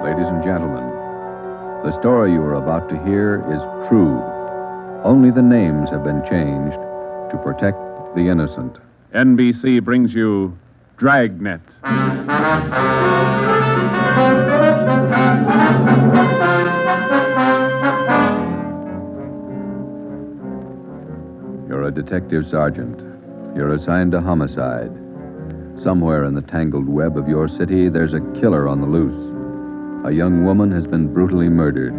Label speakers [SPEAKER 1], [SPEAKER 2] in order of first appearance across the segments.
[SPEAKER 1] Ladies and gentlemen, the story you are about to hear is true. Only the names have been changed to protect the innocent.
[SPEAKER 2] NBC brings you Dragnet.
[SPEAKER 1] You're a detective sergeant. You're assigned to homicide. Somewhere in the tangled web of your city, there's a killer on the loose. A young woman has been brutally murdered.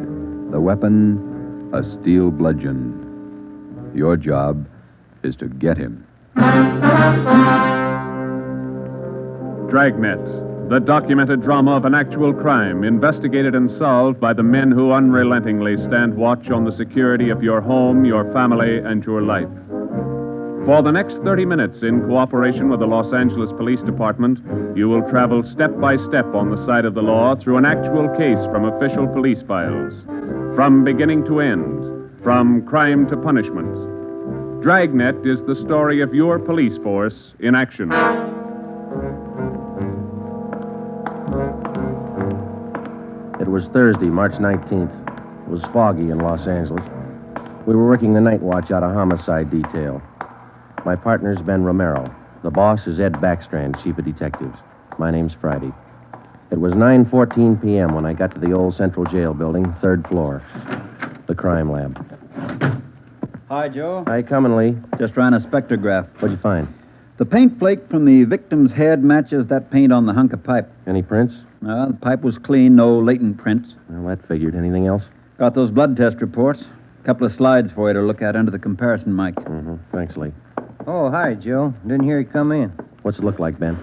[SPEAKER 1] The weapon, a steel bludgeon. Your job is to get him.
[SPEAKER 2] Dragnet, the documented drama of an actual crime, investigated and solved by the men who unrelentingly stand watch on the security of your home, your family, and your life. For the next 30 minutes, in cooperation with the Los Angeles Police Department, you will travel step by step on the side of the law through an actual case from official police files. From beginning to end, from crime to punishment. Dragnet is the story of your police force in action.
[SPEAKER 3] It was Thursday, March 19th. It was foggy in Los Angeles. We were working the night watch out of homicide detail. My partner's Ben Romero. The boss is Ed Backstrand, chief of detectives. My name's Friday. It was 9:14 p.m. when I got to the old Central Jail building, third floor. The crime lab.
[SPEAKER 4] Hi, Joe.
[SPEAKER 3] Hi, coming, Lee.
[SPEAKER 4] Just ran a spectrograph.
[SPEAKER 3] What'd you find?
[SPEAKER 4] The paint flake from the victim's head matches that paint on the hunk of pipe.
[SPEAKER 3] Any prints?
[SPEAKER 4] The pipe was clean, no latent prints.
[SPEAKER 3] Well, that figured. Anything else?
[SPEAKER 4] Got those blood test reports. A couple of slides for you to look at under the comparison mic.
[SPEAKER 3] Mm-hmm. Thanks, Lee.
[SPEAKER 5] Oh, hi, Joe. Didn't hear you come in.
[SPEAKER 3] What's it look like, Ben?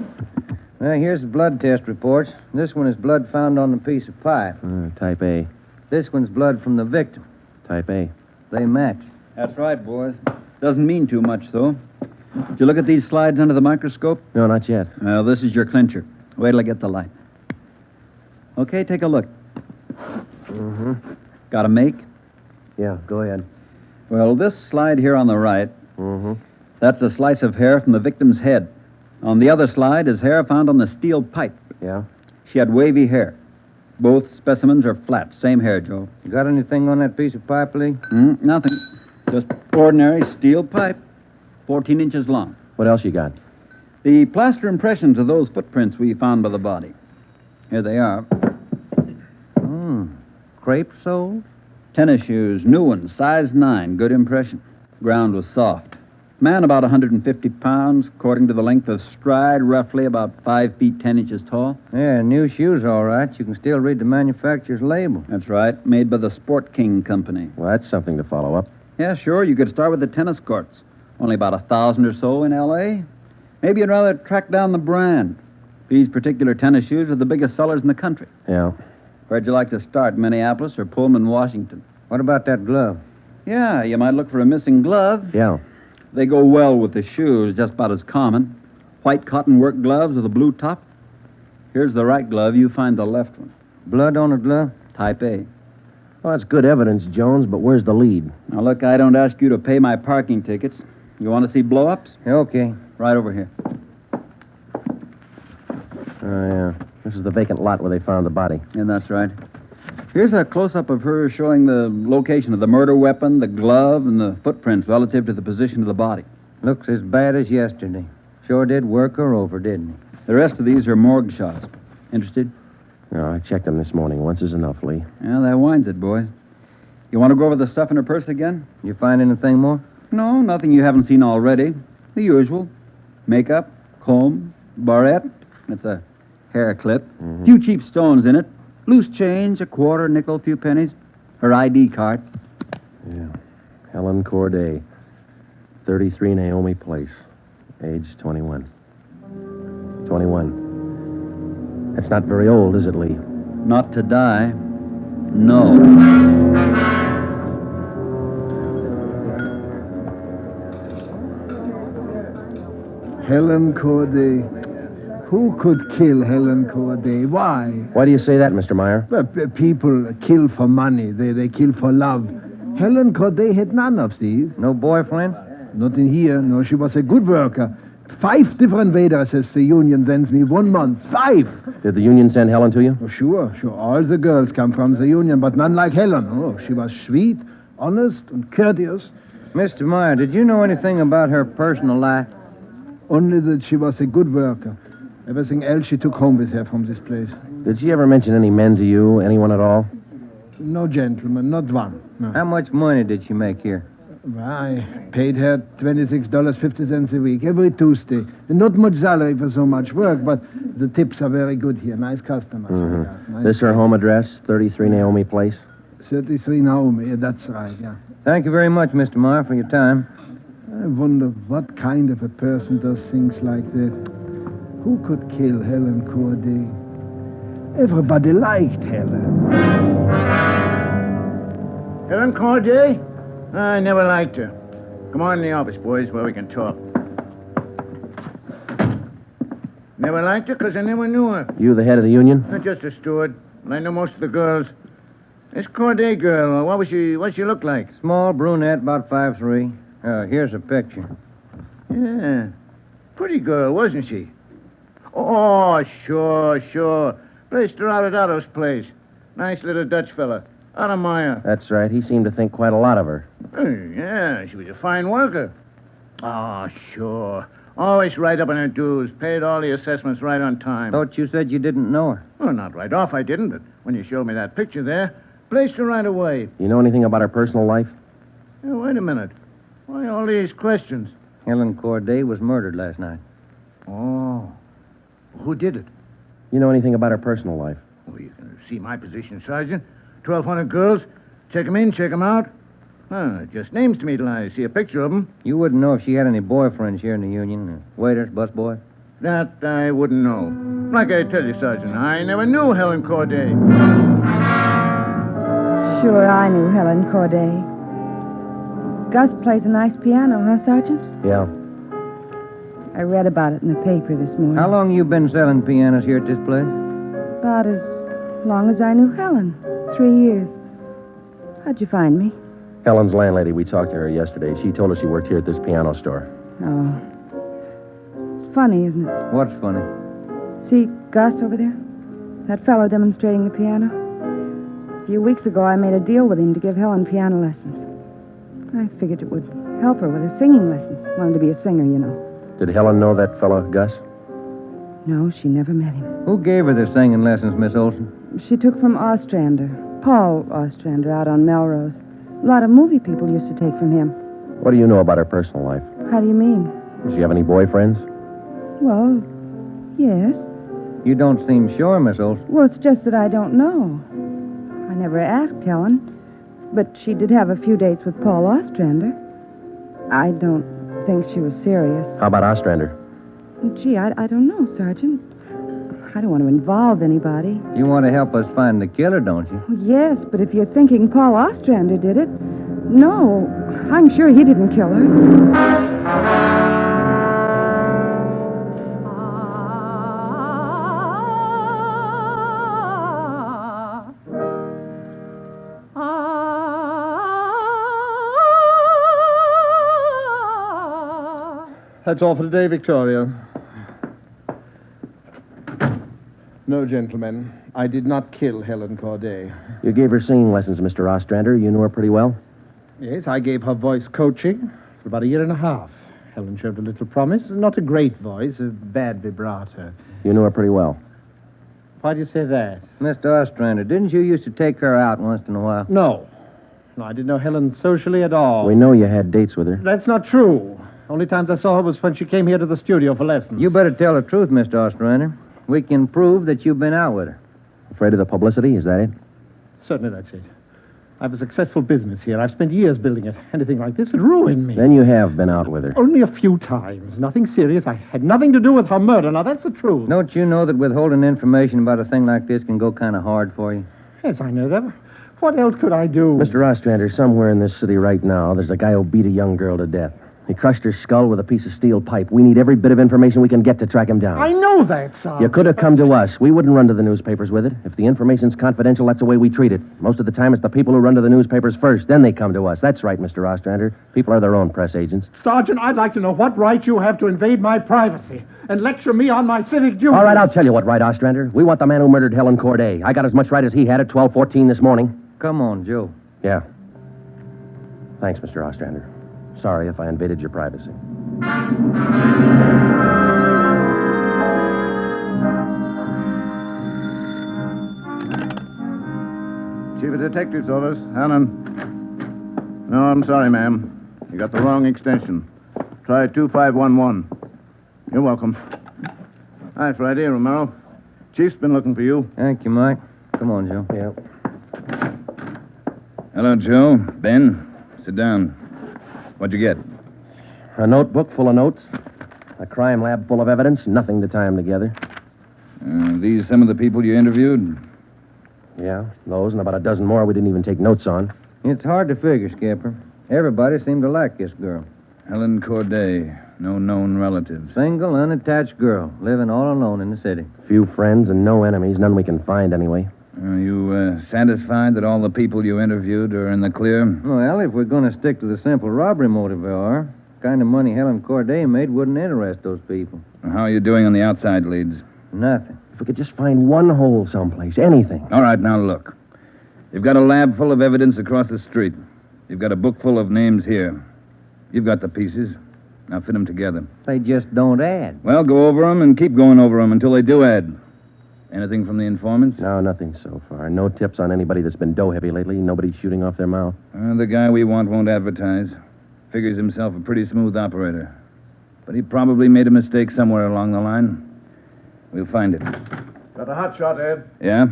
[SPEAKER 5] Well, here's the blood test reports. This one is blood found on the piece of pipe.
[SPEAKER 3] Type A.
[SPEAKER 5] This one's blood from the victim.
[SPEAKER 3] Type A.
[SPEAKER 5] They match.
[SPEAKER 4] That's right, boys. Doesn't mean too much, though. Did you look at these slides under the microscope?
[SPEAKER 3] No, not yet.
[SPEAKER 4] Well, this is your clincher. Wait till I get the light. Okay, take a look.
[SPEAKER 3] Mm-hmm.
[SPEAKER 4] Got a make?
[SPEAKER 3] Yeah, go ahead.
[SPEAKER 4] Well, this slide here on the right,
[SPEAKER 3] Mm-hmm.
[SPEAKER 4] that's a slice of hair from the victim's head. On the other slide is hair found on the steel pipe.
[SPEAKER 3] Yeah?
[SPEAKER 4] She had wavy hair. Both specimens are flat. Same hair, Joe.
[SPEAKER 5] You got anything on that piece of pipe, Lee?
[SPEAKER 4] Nothing. Just ordinary steel pipe. 14 inches long.
[SPEAKER 3] What else you got?
[SPEAKER 4] The plaster impressions of those footprints we found by the body. Here they are.
[SPEAKER 5] Crepe soles?
[SPEAKER 4] Tennis shoes, new ones, size 9. Good impression. Ground was soft. Man about 150 pounds, according to the length of stride, roughly about 5 feet 10 inches tall.
[SPEAKER 5] Yeah, new shoes, all right. You can still read the manufacturer's label.
[SPEAKER 4] That's right. Made by the Sport King Company.
[SPEAKER 3] Well, that's something to follow up.
[SPEAKER 4] Yeah, sure. You could start with the tennis courts. Only about 1,000 or so in L.A. Maybe you'd rather track down the brand. These particular tennis shoes are the biggest sellers in the country.
[SPEAKER 3] Yeah.
[SPEAKER 4] Where'd you like to start, Minneapolis or Pullman, Washington?
[SPEAKER 5] What about that glove?
[SPEAKER 4] Yeah, you might look for a missing glove.
[SPEAKER 3] Yeah.
[SPEAKER 4] They go well with the shoes, just about as common. White cotton work gloves with a blue top. Here's the right glove. You find the left one.
[SPEAKER 5] Blood on the glove?
[SPEAKER 4] Type A.
[SPEAKER 3] Well, that's good evidence, Jones, but where's the lead?
[SPEAKER 4] Now, look, I don't ask you to pay my parking tickets. You want to see blow-ups?
[SPEAKER 5] Okay.
[SPEAKER 4] Right over here.
[SPEAKER 3] Oh, yeah. This is the vacant lot where they found the body.
[SPEAKER 4] Yeah, that's right. Here's a close-up of her showing the location of the murder weapon, the glove, and the footprints relative to the position of the body.
[SPEAKER 5] Looks as bad as yesterday. Sure did work her over, didn't he?
[SPEAKER 4] The rest of these are morgue shots. Interested?
[SPEAKER 3] No, I checked them this morning. Once is enough, Lee.
[SPEAKER 4] Yeah, that winds it, boys. You want to go over the stuff in her purse again?
[SPEAKER 5] You find anything more?
[SPEAKER 4] No, nothing you haven't seen already. The usual. Makeup, comb, barrette. That's a hair clip.
[SPEAKER 3] Mm-hmm.
[SPEAKER 4] Few cheap stones in it. Loose change, a quarter, nickel, few pennies. Her ID card.
[SPEAKER 3] Yeah. Helen Corday. 33 Naomi Place. Age 21. 21. That's not very old, is it, Lee?
[SPEAKER 4] Not to die. No.
[SPEAKER 6] Helen Corday. Who could kill Helen Corday? Why?
[SPEAKER 3] Why do you say that, Mr. Meyer?
[SPEAKER 6] People kill for money. They kill for love. Helen Corday had none of these.
[SPEAKER 5] No boyfriend?
[SPEAKER 6] Not in here. No, she was a good worker. 5 different waitresses the union sends me 1 month. 5!
[SPEAKER 3] Did the union send Helen to you?
[SPEAKER 6] Oh, sure. All the girls come from the union, but none like Helen. Oh, she was sweet, honest, and courteous.
[SPEAKER 5] Mr. Meyer, did you know anything about her personal life?
[SPEAKER 6] Only that she was a good worker. Everything else she took home with her from this place.
[SPEAKER 3] Did she ever mention any men to you? Anyone at all?
[SPEAKER 6] No gentleman, not one. No.
[SPEAKER 5] How much money did she make here?
[SPEAKER 6] Well, I paid her $26.50 a week, every Tuesday. And not much salary for so much work, but the tips are very good here. Nice customers.
[SPEAKER 3] Mm-hmm.
[SPEAKER 6] Yeah, nice
[SPEAKER 3] This her home address, 33 Naomi Place?
[SPEAKER 6] 33 Naomi, yeah, that's right, yeah.
[SPEAKER 5] Thank you very much, Mr. Meyer, for your time.
[SPEAKER 6] I wonder what kind of a person does things like that. Who could kill Helen Corday? Everybody liked Helen.
[SPEAKER 7] Helen Corday? I never liked her. Come on in the office, boys, where we can talk. Never liked her because I never knew her.
[SPEAKER 3] You the head of the union?
[SPEAKER 7] Not just a steward. I know most of the girls. This Corday girl, what she look like?
[SPEAKER 5] Small brunette, about 5'3". Here's a picture.
[SPEAKER 7] Yeah. Pretty girl, wasn't she? Oh, sure. Placed her out at Otto's place. Nice little Dutch fella. Otto Meyer.
[SPEAKER 3] That's right. He seemed to think quite a lot of her.
[SPEAKER 7] Yeah, she was a fine worker. Oh, sure. Always right up on her dues. Paid all the assessments right on time.
[SPEAKER 5] Thought you said you didn't know her.
[SPEAKER 7] Well, not right off, I didn't, but when you showed me that picture there, placed her right away.
[SPEAKER 3] You know anything about her personal life?
[SPEAKER 7] Hey, wait a minute. Why all these questions?
[SPEAKER 5] Helen Corday was murdered last night.
[SPEAKER 7] Oh. Who did it?
[SPEAKER 3] You know anything about her personal life?
[SPEAKER 7] Well, you can see my position, Sergeant. 1,200 girls. Check 'em in, check 'em out. Just names to me till I see a picture of 'em.
[SPEAKER 5] You wouldn't know if she had any boyfriends here in the union. Waiters, busboy.
[SPEAKER 7] That I wouldn't know. Like I tell you, Sergeant, I never knew Helen Corday.
[SPEAKER 8] Sure, I knew Helen Corday. Gus plays a nice piano, huh, Sergeant?
[SPEAKER 3] Yeah.
[SPEAKER 8] I read about it in the paper this morning.
[SPEAKER 5] How long you been selling pianos here at this place?
[SPEAKER 8] About as long as I knew Helen. 3 years. How'd you find me?
[SPEAKER 3] Helen's landlady, we talked to her yesterday. She told us she worked here at this piano store.
[SPEAKER 8] Oh. It's funny, isn't it?
[SPEAKER 5] What's funny?
[SPEAKER 8] See Gus over there? That fellow demonstrating the piano? A few weeks ago, I made a deal with him to give Helen piano lessons. I figured it would help her with her singing lessons. Wanted to be a singer, you know.
[SPEAKER 3] Did Helen know that fellow, Gus?
[SPEAKER 8] No, she never met him.
[SPEAKER 5] Who gave her the singing lessons, Miss Olson?
[SPEAKER 8] She took from Ostrander. Paul Ostrander out on Melrose. A lot of movie people used to take from him.
[SPEAKER 3] What do you know about her personal life?
[SPEAKER 8] How do you mean?
[SPEAKER 3] Does she have any boyfriends?
[SPEAKER 8] Well, yes.
[SPEAKER 5] You don't seem sure, Miss Olson.
[SPEAKER 8] Well, it's just that I don't know. I never asked Helen. But she did have a few dates with Paul Ostrander. I don't think she was serious.
[SPEAKER 3] How about Ostrander?
[SPEAKER 8] Gee, I don't know, Sergeant. I don't want to involve anybody.
[SPEAKER 5] You want to help us find the killer, don't you?
[SPEAKER 8] Yes, but if you're thinking Paul Ostrander did it, no, I'm sure he didn't kill her.
[SPEAKER 6] That's all for today, Victoria. No, gentlemen. I did not kill Helen Corday.
[SPEAKER 3] You gave her singing lessons, Mr. Ostrander. You knew her pretty well?
[SPEAKER 6] Yes, I gave her voice coaching for about 1.5 years. Helen showed a little promise. Not a great voice, a bad vibrato.
[SPEAKER 3] You knew her pretty well.
[SPEAKER 6] Why do you say that?
[SPEAKER 5] Mr. Ostrander, didn't you used to take her out once in a while?
[SPEAKER 6] No, I didn't know Helen socially at all.
[SPEAKER 3] We know you had dates with her.
[SPEAKER 6] That's not true. Only times I saw her was when she came here to the studio for lessons.
[SPEAKER 5] You better tell the truth, Mr. Ostrander. We can prove that you've been out with her.
[SPEAKER 3] Afraid of the publicity, is that it?
[SPEAKER 6] Certainly that's it. I have a successful business here. I've spent years building it. Anything like this would ruin me.
[SPEAKER 3] Then you have been out with her.
[SPEAKER 6] Only a few times. Nothing serious. I had nothing to do with her murder. Now, that's the truth.
[SPEAKER 5] Don't you know that withholding information about a thing like this can go kind of hard for you?
[SPEAKER 6] Yes, I know that. What else could I do?
[SPEAKER 3] Mr. Ostrander, somewhere in this city right now, there's a guy who beat a young girl to death. He crushed her skull with a piece of steel pipe. We need every bit of information we can get to track him down.
[SPEAKER 6] I know that, Sergeant.
[SPEAKER 3] You could have come to us. We wouldn't run to the newspapers with it. If the information's confidential, that's the way we treat it. Most of the time, it's the people who run to the newspapers first. Then they come to us. That's right, Mr. Ostrander. People are their own press agents.
[SPEAKER 6] Sergeant, I'd like to know what right you have to invade my privacy and lecture me on my civic duties.
[SPEAKER 3] All right, I'll tell you what right, Ostrander. We want the man who murdered Helen Corday. I got as much right as he had at 12:14 this morning.
[SPEAKER 5] Come on, Joe.
[SPEAKER 3] Yeah. Thanks, Mr. Ostrander. Sorry if I invaded your privacy.
[SPEAKER 7] Chief of Detectives Office, Helen. No, I'm sorry, ma'am. You got the wrong extension. Try 2511. You're welcome. Hi, Friday, Romero. Chief's been looking for you.
[SPEAKER 5] Thank you, Mike. Come on, Joe.
[SPEAKER 3] Yeah.
[SPEAKER 9] Hello, Joe. Ben, sit down. What'd you get?
[SPEAKER 3] A notebook full of notes. A crime lab full of evidence. Nothing to tie them together.
[SPEAKER 9] These some of the people you interviewed?
[SPEAKER 3] Yeah, those and about a dozen more we didn't even take notes on.
[SPEAKER 5] It's hard to figure, Skipper. Everybody seemed to like this girl.
[SPEAKER 9] Helen Corday. No known relatives.
[SPEAKER 5] Single, unattached girl, living all alone in the city.
[SPEAKER 3] Few friends and no enemies. None we can find anyway.
[SPEAKER 9] Are you satisfied that all the people you interviewed are in the clear?
[SPEAKER 5] Well, if we're going to stick to the simple robbery motive they are, the kind of money Helen Corday made wouldn't interest those people.
[SPEAKER 9] How are you doing on the outside leads?
[SPEAKER 5] Nothing.
[SPEAKER 3] If we could just find one hole someplace, anything.
[SPEAKER 9] All right, now look. You've got a lab full of evidence across the street. You've got a book full of names here. You've got the pieces. Now fit them together.
[SPEAKER 5] They just don't add.
[SPEAKER 9] Well, go over them and keep going over them until they do add. Anything from the informants?
[SPEAKER 3] No, nothing so far. No tips on anybody that's been dough heavy lately. Nobody shooting off their mouth.
[SPEAKER 9] The guy we want won't advertise. Figures himself a pretty smooth operator. But he probably made a mistake somewhere along the line. We'll find it.
[SPEAKER 7] Got a hot shot, Ed.
[SPEAKER 9] Yeah?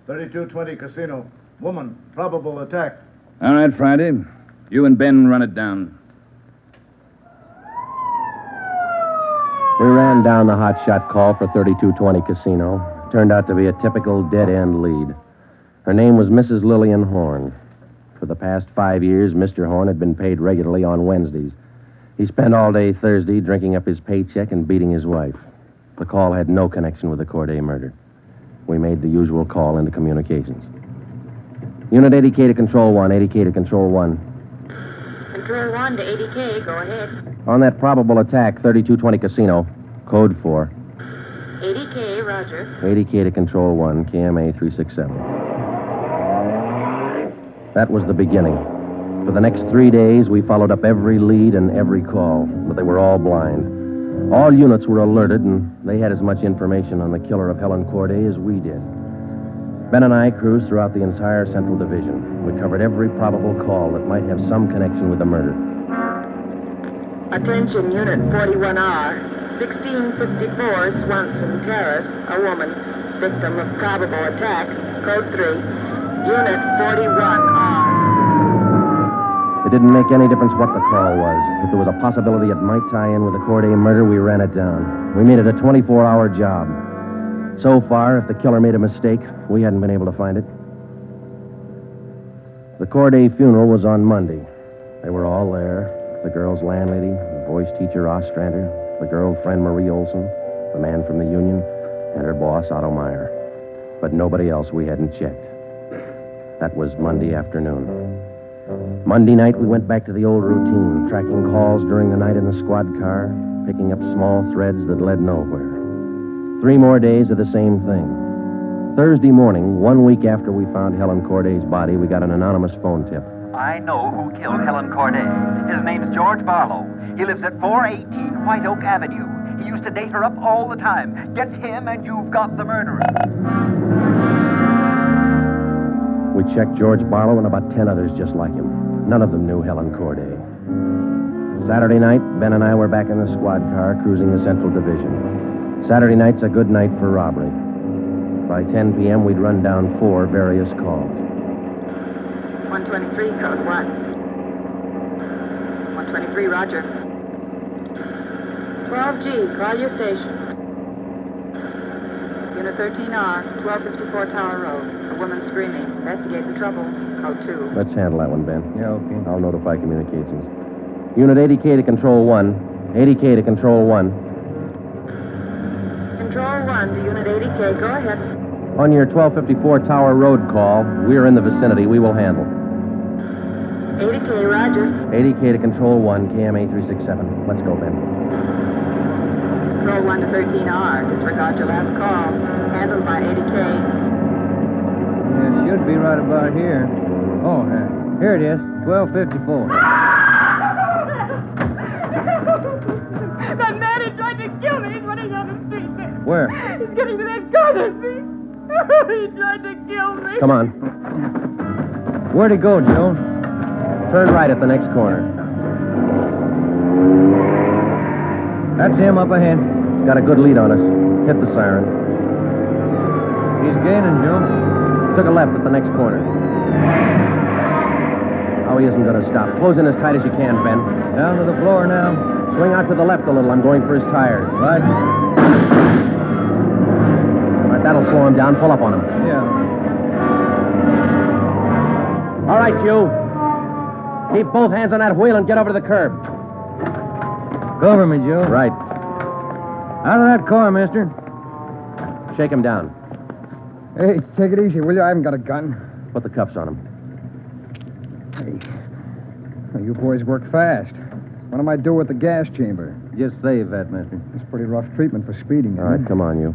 [SPEAKER 7] 3220 Casino. Woman, probable attack.
[SPEAKER 9] All right, Friday. You and Ben run it down.
[SPEAKER 3] We ran down the hotshot call for 3220 Casino. Turned out to be a typical dead-end lead. Her name was Mrs. Lillian Horn. For the past 5 years, Mr. Horn had been paid regularly on Wednesdays. He spent all day Thursday drinking up his paycheck and beating his wife. The call had no connection with the Corday murder. We made the usual call into communications. Unit 80K to Control 1, 80K to Control 1.
[SPEAKER 10] Control 1 to 80K, go ahead.
[SPEAKER 3] On that probable attack, 3220 Casino, code 4.
[SPEAKER 10] 80K, roger.
[SPEAKER 3] 80K to Control 1, KMA 367. That was the beginning. For the next 3 days, we followed up every lead and every call, but they were all blind. All units were alerted, and they had as much information on the killer of Helen Corday as we did. Ben and I cruised throughout the entire Central Division. We covered every probable call that might have some connection with the murder.
[SPEAKER 10] Attention, Unit 41R. 1654 Swanson Terrace, a woman, victim of probable attack, code 3. Unit 41R.
[SPEAKER 3] It didn't make any difference what the call was. If there was a possibility it might tie in with the Corday murder, we ran it down. We made it a 24-hour job. So far, if the killer made a mistake, we hadn't been able to find it. The Corday funeral was on Monday. They were all there. The girl's landlady, the voice teacher Ostrander, the girlfriend Marie Olson, the man from the union, and her boss Otto Meyer. But nobody else we hadn't checked. That was Monday afternoon. Monday night, we went back to the old routine, tracking calls during the night in the squad car, picking up small threads that led nowhere. 3 more days of the same thing. Thursday morning, 1 week after we found Helen Corday's body, we got an anonymous phone tip.
[SPEAKER 11] I know who killed Helen Corday. His name's George Barlow. He lives at 418 White Oak Avenue. He used to date her up all the time. Get him and you've got the murderer.
[SPEAKER 3] We checked George Barlow and about 10 others just like him. None of them knew Helen Corday. Saturday night, Ben and I were back in the squad car cruising the Central Division. Saturday night's a good night for robbery. By 10 p.m., we'd run down 4 various calls.
[SPEAKER 10] 123, code 1. 123, roger. 12G, call your station. Unit 13R, 1254 Tower Road. A woman screaming. Investigate the trouble. Code 2.
[SPEAKER 3] Let's handle that one, Ben.
[SPEAKER 5] Yeah, okay.
[SPEAKER 3] I'll notify communications. Unit 80K to Control 1. 80K to Control 1.
[SPEAKER 10] Control 1 to Unit 80K. Go ahead.
[SPEAKER 3] On your 1254 Tower Road call, we're in the vicinity. We will handle.
[SPEAKER 10] 80K, roger.
[SPEAKER 3] 80K to Control 1, KMA 367. Let's go, Ben.
[SPEAKER 10] Control 1 to 13R. Disregard your last call. Handled by 80K.
[SPEAKER 5] Yeah, it should be right about here. Oh, here it is. 1254.
[SPEAKER 12] That man, he tried to kill me. He's running down the street.
[SPEAKER 5] Where?
[SPEAKER 12] He's getting to that corner, see? He tried to kill me.
[SPEAKER 3] Come on.
[SPEAKER 5] Where'd he go, Joe?
[SPEAKER 3] Turn right at the next corner.
[SPEAKER 5] That's him up ahead.
[SPEAKER 3] He's got a good lead on us. Hit the siren.
[SPEAKER 5] He's gaining, Joe.
[SPEAKER 3] Took a left at the next corner. Oh, he isn't going to stop. Close in as tight as you can, Ben.
[SPEAKER 5] Down to the floor now.
[SPEAKER 3] Swing out to the left a little. I'm going for his tires.
[SPEAKER 5] Right.
[SPEAKER 3] All right, that'll slow him down. Pull up on him.
[SPEAKER 5] Yeah.
[SPEAKER 3] All right, you. Keep both hands on that wheel and get over to the curb.
[SPEAKER 5] Cover me, Joe.
[SPEAKER 3] Right.
[SPEAKER 5] Out of that car, mister.
[SPEAKER 3] Shake him down.
[SPEAKER 6] Hey, take it easy, will you? I haven't got a gun.
[SPEAKER 3] Put the cuffs on him.
[SPEAKER 6] Hey, now, you boys work fast. What am I do with the gas chamber?
[SPEAKER 5] Just save that, mister.
[SPEAKER 6] It's pretty rough treatment for speeding.
[SPEAKER 3] All right, come on, you.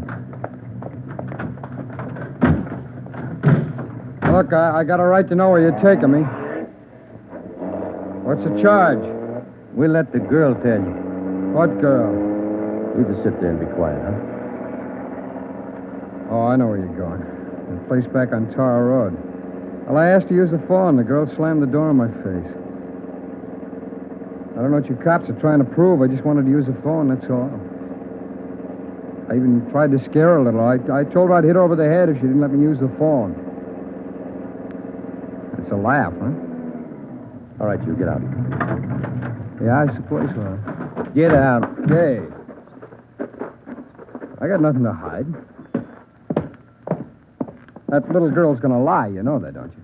[SPEAKER 6] Look, I got a right to know where you're taking me. What's the charge?
[SPEAKER 5] We'll let the girl tell you.
[SPEAKER 6] What girl?
[SPEAKER 3] You just sit there and be quiet, huh?
[SPEAKER 6] Oh, I know where you're going. The place back on Tar Road. Well, I asked to use the phone. The girl slammed the door in my face. I don't know what you cops are trying to prove. I just wanted to use the phone, that's all. I even tried to scare her a little. I told her I'd hit her over the head if she didn't let me use the phone. It's a laugh, huh?
[SPEAKER 3] All right, you get out.
[SPEAKER 6] Yeah, I suppose so.
[SPEAKER 5] Get out.
[SPEAKER 6] Hey. I got nothing to hide. That little girl's gonna lie. You know that, don't you?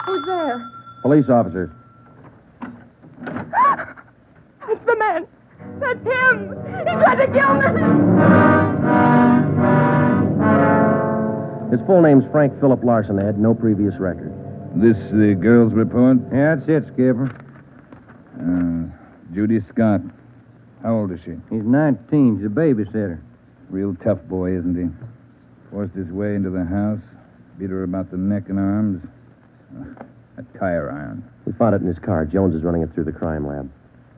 [SPEAKER 12] Who's there?
[SPEAKER 3] Police officers.
[SPEAKER 12] That's the man. That's him. He tried to kill me.
[SPEAKER 3] His full name's Frank Philip Larson, Ed. No previous record.
[SPEAKER 9] This the girl's report?
[SPEAKER 5] Yeah, that's it, Skipper.
[SPEAKER 9] Judy Scott. How old is she?
[SPEAKER 5] He's 19. She's a babysitter.
[SPEAKER 9] Real tough boy, isn't he? Forced his way into the house, beat her about the neck and arms. A tire iron.
[SPEAKER 3] We found it in his car. Jones is running it through the crime lab.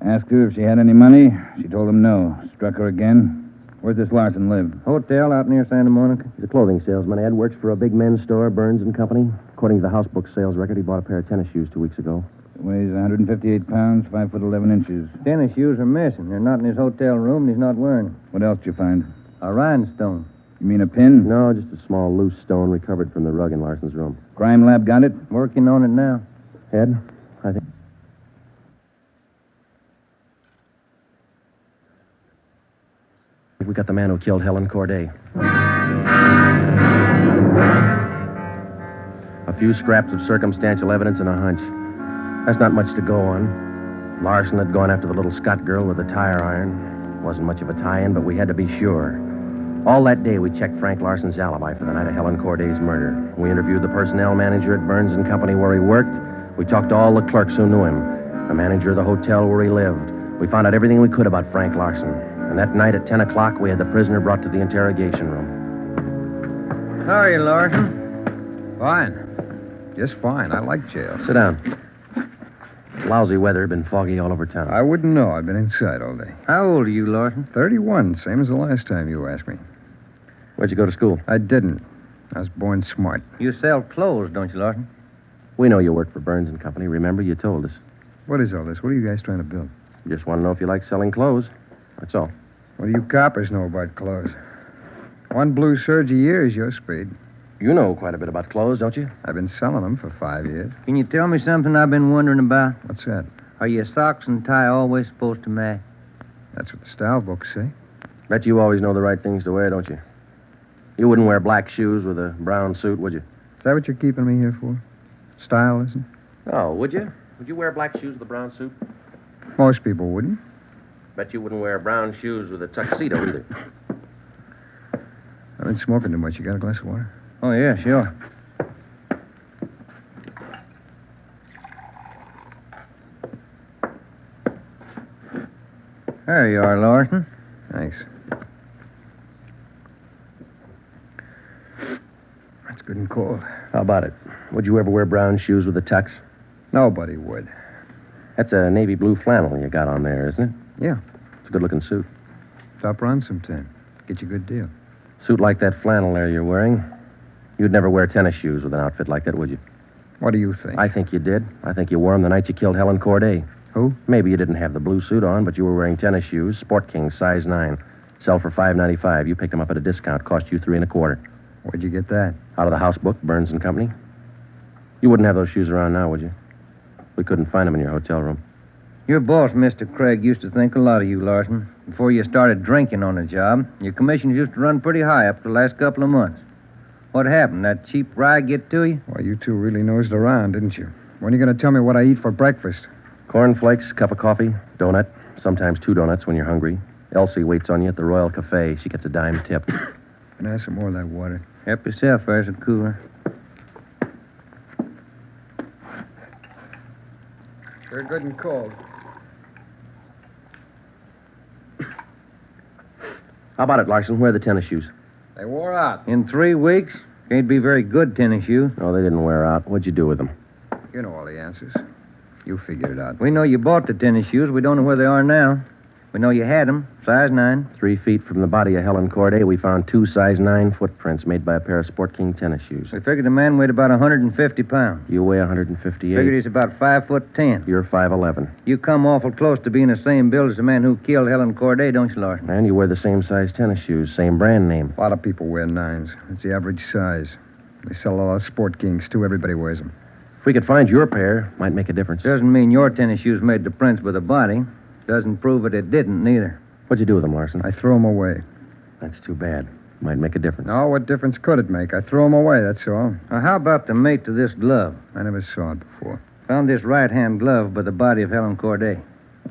[SPEAKER 9] Asked her if she had any money. She told him no. Struck her again. Where's this Larson live?
[SPEAKER 5] Hotel out near Santa Monica.
[SPEAKER 3] He's a clothing salesman, Ed. Works for a big men's store, Burns and Company. According to the house book sales record, he bought a pair of tennis shoes 2 weeks ago.
[SPEAKER 9] Weighs 158 pounds, 5 foot 11 inches.
[SPEAKER 5] Tennis shoes are missing. They're not in his hotel room, and he's not wearing them.
[SPEAKER 9] What else did you find?
[SPEAKER 5] A rhinestone.
[SPEAKER 9] You mean a pin?
[SPEAKER 3] No, just a small loose stone recovered from the rug in Larson's room.
[SPEAKER 9] Crime lab got it?
[SPEAKER 5] Working on it now.
[SPEAKER 3] Ed, I think... We got the man who killed Helen Corday. A few scraps of circumstantial evidence and a hunch. That's not much to go on. Larson had gone after the little Scott girl with a tire iron. Wasn't much of a tie-in, but we had to be sure. All that day, we checked Frank Larson's alibi for the night of Helen Corday's murder. We interviewed the personnel manager at Burns and Company where he worked. We talked to all the clerks who knew him, the manager of the hotel where he lived. We found out everything we could about Frank Larson. And that night at 10 o'clock, we had the prisoner brought to the interrogation room.
[SPEAKER 13] How are you, Larson? Fine. Just fine. I like jail.
[SPEAKER 3] Sit down. Lousy weather, been foggy all over town.
[SPEAKER 13] I wouldn't know. I've been inside all day.
[SPEAKER 5] How old are you, Larson?
[SPEAKER 13] 31, same as the last time you asked me.
[SPEAKER 3] Where'd you go to school?
[SPEAKER 13] I didn't. I was born smart.
[SPEAKER 5] You sell clothes, don't you, Larson?
[SPEAKER 3] We know you work for Burns and Company. Remember, you told us.
[SPEAKER 13] What is all this? What are you guys trying to build?
[SPEAKER 3] Just want to know if you like selling clothes. That's all.
[SPEAKER 13] What do you coppers know about clothes? One blue serge a year is your speed.
[SPEAKER 3] You know quite a bit about clothes, don't you?
[SPEAKER 13] I've been selling them for 5 years.
[SPEAKER 5] Can you tell me something I've been wondering about?
[SPEAKER 13] What's that?
[SPEAKER 5] Are your socks and tie always supposed to match?
[SPEAKER 13] That's what the style books say.
[SPEAKER 3] Bet you always know the right things to wear, don't you? You wouldn't wear black shoes with a brown suit, would you?
[SPEAKER 13] Is that what you're keeping me here for? Style, isn't it?
[SPEAKER 3] Oh, would you? Would you wear black shoes with a brown suit?
[SPEAKER 5] Most people wouldn't.
[SPEAKER 3] Bet you wouldn't wear brown shoes with a tuxedo either.
[SPEAKER 5] I've been smoking too much. You got a glass of water?
[SPEAKER 3] Oh, yeah, sure.
[SPEAKER 5] There you are, Larson. Thanks. That's good and cold.
[SPEAKER 3] How about it? Would you ever wear brown shoes with a tux?
[SPEAKER 5] Nobody would.
[SPEAKER 3] That's a navy blue flannel you got on there, isn't it?
[SPEAKER 5] Yeah.
[SPEAKER 3] It's a good-looking suit.
[SPEAKER 5] Stop around sometime. Get you a good deal.
[SPEAKER 3] Suit like that flannel there you're wearing. You'd never wear tennis shoes with an outfit like that, would you?
[SPEAKER 5] What do you think?
[SPEAKER 3] I think you did. I think you wore them the night you killed Helen Corday.
[SPEAKER 5] Who?
[SPEAKER 3] Maybe you didn't have the blue suit on, but you were wearing tennis shoes, Sport King, size 9. Sell for $5.95. You picked them up at a discount. Cost you $3.25.
[SPEAKER 5] Where'd you get that?
[SPEAKER 3] Out of the house book, Burns and Company. You wouldn't have those shoes around now, would you? We couldn't find them in your hotel room.
[SPEAKER 5] Your boss, Mr. Craig, used to think a lot of you, Larson. Before you started drinking on the job, your commissions used to run pretty high up the last couple of months. What happened? That cheap rye get to you?
[SPEAKER 14] Well, you two really nosed around, didn't you? When are you going to tell me what I eat for breakfast?
[SPEAKER 3] Cornflakes, cup of coffee, donut, sometimes 2 donuts when you're hungry. Elsie waits on you at the Royal Cafe. She gets a dime tip.
[SPEAKER 14] Can I have some more of that water?
[SPEAKER 5] Help yourself, there's a cooler.
[SPEAKER 14] They're good and cold.
[SPEAKER 3] How about it, Larson? Where are the tennis shoes?
[SPEAKER 14] They wore out.
[SPEAKER 5] In 3 weeks? Can't be very good tennis shoes.
[SPEAKER 3] No, they didn't wear out. What'd you do with them?
[SPEAKER 14] You know all the answers. You figured it out.
[SPEAKER 5] We know you bought the tennis shoes. We don't know where they are now. We know you had them, size 9.
[SPEAKER 3] 3 feet from the body of Helen Corday, we found 2 size 9 footprints made by a pair of Sport King tennis shoes.
[SPEAKER 5] We figured the man weighed about 150 pounds.
[SPEAKER 3] You weigh 158.
[SPEAKER 5] Figured he's about 5'10".
[SPEAKER 3] You're 5'11".
[SPEAKER 5] You come awful close to being the same build as the man who killed Helen Corday, don't you, Larson?
[SPEAKER 3] And you wear the same size tennis shoes, same brand name.
[SPEAKER 14] A lot of people wear 9s. It's the average size. They sell a lot of Sport Kings, too. Everybody wears them.
[SPEAKER 3] If we could find your pair, might make a difference.
[SPEAKER 5] Doesn't mean your tennis shoes made the prints with the body. Doesn't prove it didn't, neither.
[SPEAKER 3] What'd you do with them, Larson?
[SPEAKER 14] I threw them away.
[SPEAKER 3] That's too bad. Might make a difference.
[SPEAKER 14] No, what difference could it make? I threw them away, that's all.
[SPEAKER 5] Now, how about the mate to this glove?
[SPEAKER 14] I never saw it before.
[SPEAKER 5] Found this right-hand glove by the body of Helen Corday.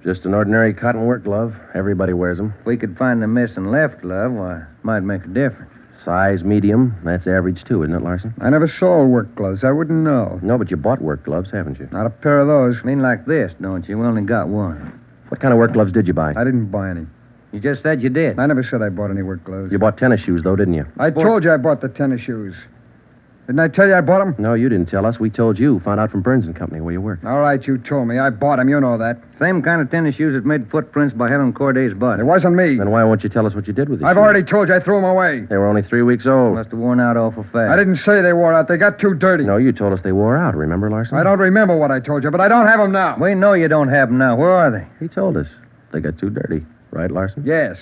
[SPEAKER 3] Just an ordinary cotton work glove. Everybody wears them.
[SPEAKER 5] If we could find the missing left glove, why, it might make a difference.
[SPEAKER 3] Size medium. That's average, too, isn't it, Larson?
[SPEAKER 14] I never saw work gloves. I wouldn't know.
[SPEAKER 3] No, but you bought work gloves, haven't you?
[SPEAKER 14] Not a pair of those.
[SPEAKER 5] Mean like this, don't you? We only got one.
[SPEAKER 3] What kind of work gloves did you buy?
[SPEAKER 14] I didn't buy any.
[SPEAKER 5] You just said you did.
[SPEAKER 14] I never said I bought any work gloves.
[SPEAKER 3] You bought tennis shoes, though, didn't you?
[SPEAKER 14] I told you I bought the tennis shoes. Didn't I tell you I bought them?
[SPEAKER 3] No, you didn't tell us. We told you. Found out from Burns and Company where you work.
[SPEAKER 14] All right, you told me. I bought them. You know that.
[SPEAKER 5] Same kind of tennis shoes that made footprints by Helen Corday's body.
[SPEAKER 14] It wasn't me.
[SPEAKER 3] Then why won't you tell us what you did with these
[SPEAKER 14] I've
[SPEAKER 3] shoes?
[SPEAKER 14] already told you I threw them away.
[SPEAKER 3] They were only 3 weeks old.
[SPEAKER 5] Must have worn out awful fast.
[SPEAKER 14] I didn't say they wore out. They got too dirty.
[SPEAKER 3] No, you told us they wore out. Remember, Larson?
[SPEAKER 14] I don't remember what I told you, but I don't have them now.
[SPEAKER 5] We know you don't have them now. Where are they?
[SPEAKER 3] He told us. They got too dirty. Right, Larson?
[SPEAKER 14] Yes.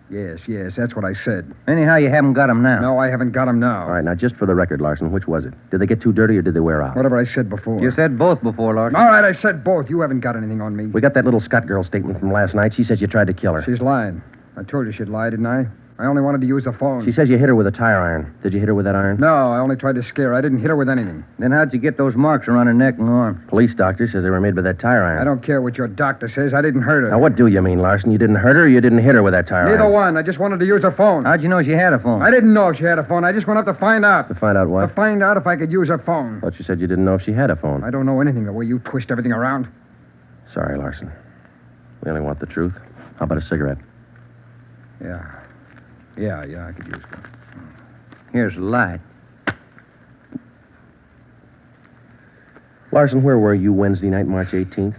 [SPEAKER 14] Yes, that's what I said.
[SPEAKER 5] Anyhow, you haven't got them now.
[SPEAKER 14] No, I haven't got them now.
[SPEAKER 3] All right, now, just for the record, Larson, which was it? Did they get too dirty or did they wear out?
[SPEAKER 14] Whatever I said before.
[SPEAKER 5] You said both before, Larson.
[SPEAKER 14] All right, I said both. You haven't got anything on me.
[SPEAKER 3] We got that little Scott girl statement from last night. She says you tried to kill her.
[SPEAKER 14] She's lying. I told you she'd lie, didn't I? I only wanted to use the phone.
[SPEAKER 3] She says you hit her with a tire iron. Did you hit her with that iron?
[SPEAKER 14] No, I only tried to scare her. I didn't hit her with anything.
[SPEAKER 5] Then how'd you get those marks around her neck and arm?
[SPEAKER 3] Police doctor says they were made by that tire iron.
[SPEAKER 14] I don't care what your doctor says. I didn't hurt her.
[SPEAKER 3] Now, what do you mean, Larson? You didn't hurt her or you didn't hit her with that tire iron?
[SPEAKER 14] Neither one. I just wanted to use her phone.
[SPEAKER 5] How'd you know she had a phone?
[SPEAKER 14] I didn't know if she had a phone. I just went up to find out.
[SPEAKER 3] To find out what?
[SPEAKER 14] To find out if I could use her phone.
[SPEAKER 3] Thought you said you didn't know if she had a phone.
[SPEAKER 14] I don't know anything the way you twist everything around.
[SPEAKER 3] Sorry, Larson. We only want the truth. How about a cigarette?
[SPEAKER 14] Yeah, I could use one.
[SPEAKER 5] Here's the light.
[SPEAKER 3] Larson, where were you Wednesday night, March 18th?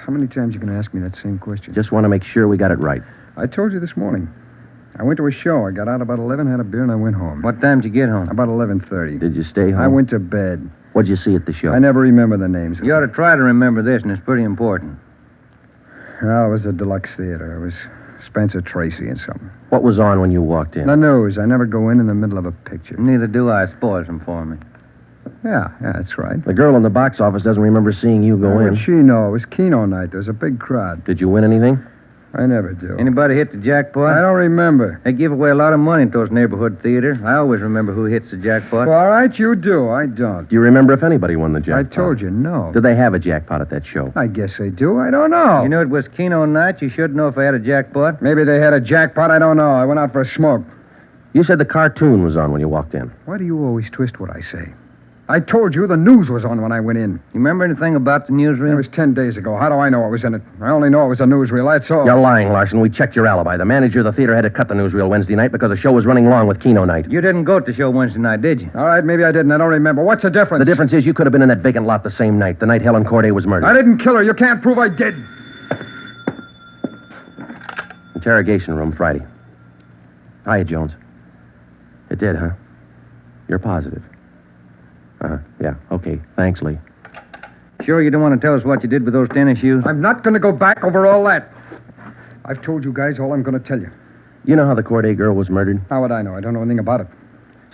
[SPEAKER 14] How many times you going to ask me that same question?
[SPEAKER 3] Just want to make sure we got it right.
[SPEAKER 14] I told you this morning. I went to a show. I got out about 11, had a beer, and I went home.
[SPEAKER 5] What time did you get home?
[SPEAKER 14] About 11:30.
[SPEAKER 3] Did you stay home?
[SPEAKER 14] I went to bed.
[SPEAKER 3] What'd you see at the show?
[SPEAKER 14] I never remember the names.
[SPEAKER 5] You ought to try to remember this, and it's pretty important.
[SPEAKER 14] No, it was a deluxe theater. It was Spencer Tracy and something.
[SPEAKER 3] What was on when you walked in?
[SPEAKER 14] The news. I never go in the middle of a picture.
[SPEAKER 5] Neither do I. Spoils them for me.
[SPEAKER 14] Yeah, that's right.
[SPEAKER 3] The girl in the box office doesn't remember seeing you go in.
[SPEAKER 14] What'd she know? It was Keno night. There was a big crowd.
[SPEAKER 3] Did you win anything?
[SPEAKER 14] I never do.
[SPEAKER 5] Anybody hit the jackpot?
[SPEAKER 14] I don't remember.
[SPEAKER 5] They give away a lot of money at those neighborhood theaters. I always remember who hits the jackpot.
[SPEAKER 14] Well, all right, you do. I don't.
[SPEAKER 3] Do you remember if anybody won the jackpot?
[SPEAKER 14] I told you, no.
[SPEAKER 3] Did they have a jackpot at that show?
[SPEAKER 14] I guess they do. I don't know.
[SPEAKER 5] You knew it was Keno night. You should know if they had a jackpot.
[SPEAKER 14] Maybe they had a jackpot. I don't know. I went out for a smoke.
[SPEAKER 3] You said the cartoon was on when you walked in.
[SPEAKER 14] Why do you always twist what I say? I told you the news was on when I went in.
[SPEAKER 5] You remember anything about the newsreel?
[SPEAKER 14] It was 10 days ago. How do I know it was in it? I only know it was a newsreel, that's all.
[SPEAKER 3] You're lying, Larson. We checked your alibi. The manager of the theater had to cut the newsreel Wednesday night because the show was running long with Keno night.
[SPEAKER 5] You didn't go to the show Wednesday night, did you?
[SPEAKER 14] All right, maybe I didn't. I don't remember. What's the difference?
[SPEAKER 3] The difference is you could have been in that vacant lot the same night, the night Helen Corday was murdered.
[SPEAKER 14] I didn't kill her. You can't prove I did.
[SPEAKER 3] Interrogation room, Friday. Hiya, Jones. It did, huh? You're positive. Yeah, okay. Thanks, Lee.
[SPEAKER 5] Sure you don't want to tell us what you did with those tennis shoes?
[SPEAKER 14] I'm not going to go back over all that. I've told you guys all I'm going to tell you.
[SPEAKER 3] You know how the Corday girl was murdered?
[SPEAKER 14] How would I know? I don't know anything about it.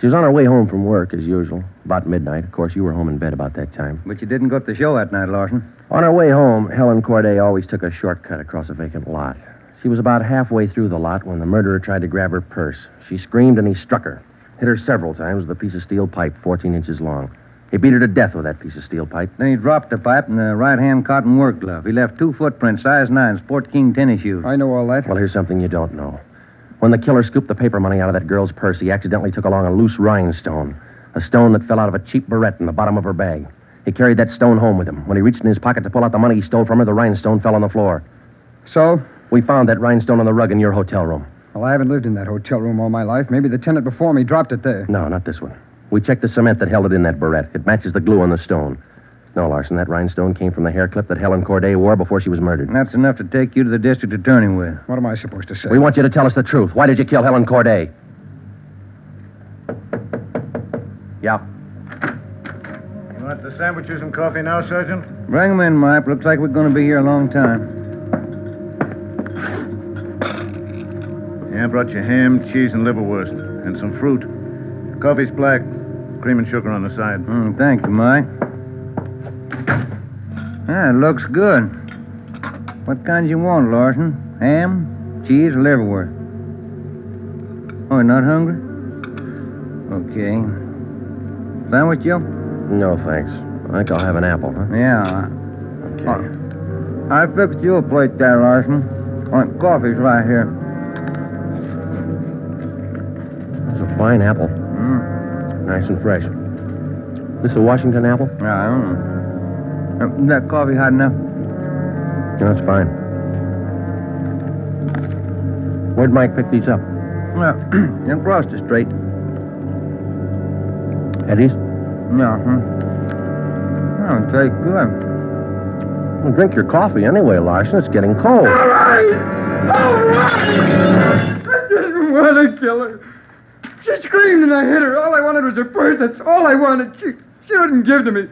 [SPEAKER 3] She was on her way home from work, as usual, about midnight. Of course, you were home in bed about that time.
[SPEAKER 5] But you didn't go to the show that night, Larson.
[SPEAKER 3] On her way home, Helen Corday always took a shortcut across a vacant lot. She was about halfway through the lot when the murderer tried to grab her purse. She screamed and he struck her. Hit her several times with a piece of steel pipe 14 inches long. He beat her to death with that piece of steel pipe.
[SPEAKER 5] Then he dropped the pipe in the right-hand cotton work glove. He left 2 footprints, size 9, Sport King tennis shoes.
[SPEAKER 14] I know all that.
[SPEAKER 3] Well, here's something you don't know. When the killer scooped the paper money out of that girl's purse, he accidentally took along a loose rhinestone. A stone that fell out of a cheap barrette in the bottom of her bag. He carried that stone home with him. When he reached in his pocket to pull out the money he stole from her, the rhinestone fell on the floor.
[SPEAKER 14] So?
[SPEAKER 3] We found that rhinestone on the rug in your hotel room.
[SPEAKER 14] Well, I haven't lived in that hotel room all my life. Maybe the tenant before me dropped it there.
[SPEAKER 3] No, not this one. We checked the cement that held it in that barrette. It matches the glue on the stone. No, Larson, that rhinestone came from the hair clip that Helen Corday wore before she was murdered.
[SPEAKER 5] And that's enough to take you to the district attorney with.
[SPEAKER 14] What am I supposed to say?
[SPEAKER 3] We want you to tell us the truth. Why did you kill Helen Corday? Yeah.
[SPEAKER 7] You want the sandwiches and coffee now, Sergeant?
[SPEAKER 5] Bring them in, Mike. Looks like we're going to be here a long time.
[SPEAKER 7] Yeah, I brought you ham, cheese, and liverwurst. And some fruit. Coffee's black. Cream and sugar on the side.
[SPEAKER 5] Thank you, Mike. Ah, it looks good. What kinds you want, Larson? Ham, cheese, or liverwurst? Oh, you're not hungry? Okay. Sandwich, Joe?
[SPEAKER 3] No, thanks. I think I'll have an apple, huh?
[SPEAKER 5] Yeah.
[SPEAKER 3] Okay.
[SPEAKER 5] I fixed you a plate there, Larson. Coffee's right here.
[SPEAKER 3] It's a fine apple. Nice and fresh. This a Washington apple?
[SPEAKER 5] Yeah, I don't know. Is that coffee hot enough?
[SPEAKER 3] No, it's fine. Where'd Mike pick these up?
[SPEAKER 5] Well, across the street.
[SPEAKER 3] Eddie's?
[SPEAKER 5] Yeah, Oh, it tastes good.
[SPEAKER 3] Well, drink your coffee anyway, Larson. It's getting cold.
[SPEAKER 6] All right! I didn't want to kill her. She screamed and I hit her. All I wanted was her purse. That's all I wanted. She wouldn't give to me.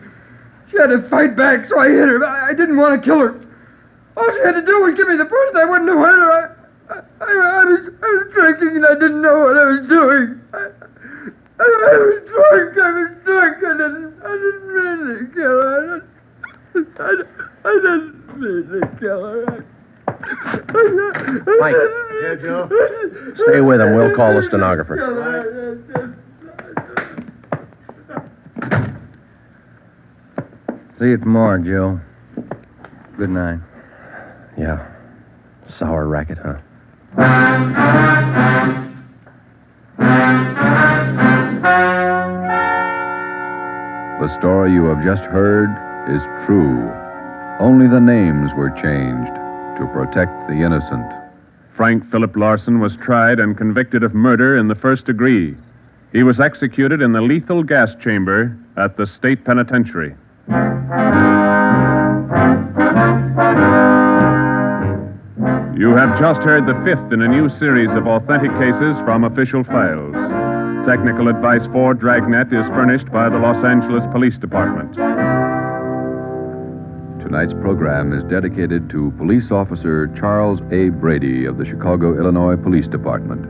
[SPEAKER 6] She had to fight back, so I hit her. I didn't want to kill her. All she had to do was give me the purse and I wouldn't have hurt her. I was drinking and I didn't know what I was doing. I was drunk. I didn't mean to kill her. I didn't mean to kill her.
[SPEAKER 3] Mike.
[SPEAKER 7] Yeah, Joe?
[SPEAKER 3] Stay with him. We'll call the stenographer.
[SPEAKER 5] See you tomorrow, Joe. Good night.
[SPEAKER 3] Yeah. Sour racket, huh?
[SPEAKER 1] The story you have just heard is true. Only the names were changed to protect the innocent.
[SPEAKER 2] Frank Philip Larson was tried and convicted of murder in the first degree. He was executed in the lethal gas chamber at the state penitentiary. You have just heard the fifth in a new series of authentic cases from official files. Technical advice for Dragnet is furnished by the Los Angeles Police Department.
[SPEAKER 1] Tonight's program is dedicated to Police Officer Charles A. Brady of the Chicago, Illinois Police Department,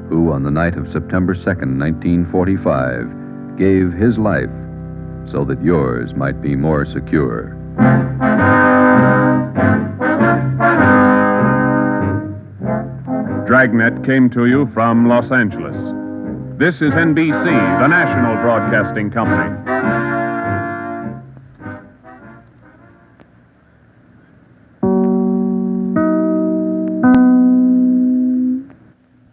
[SPEAKER 1] who on the night of September 2nd, 1945, gave his life so that yours might be more secure.
[SPEAKER 2] Dragnet came to you from Los Angeles. This is NBC, the national broadcasting company.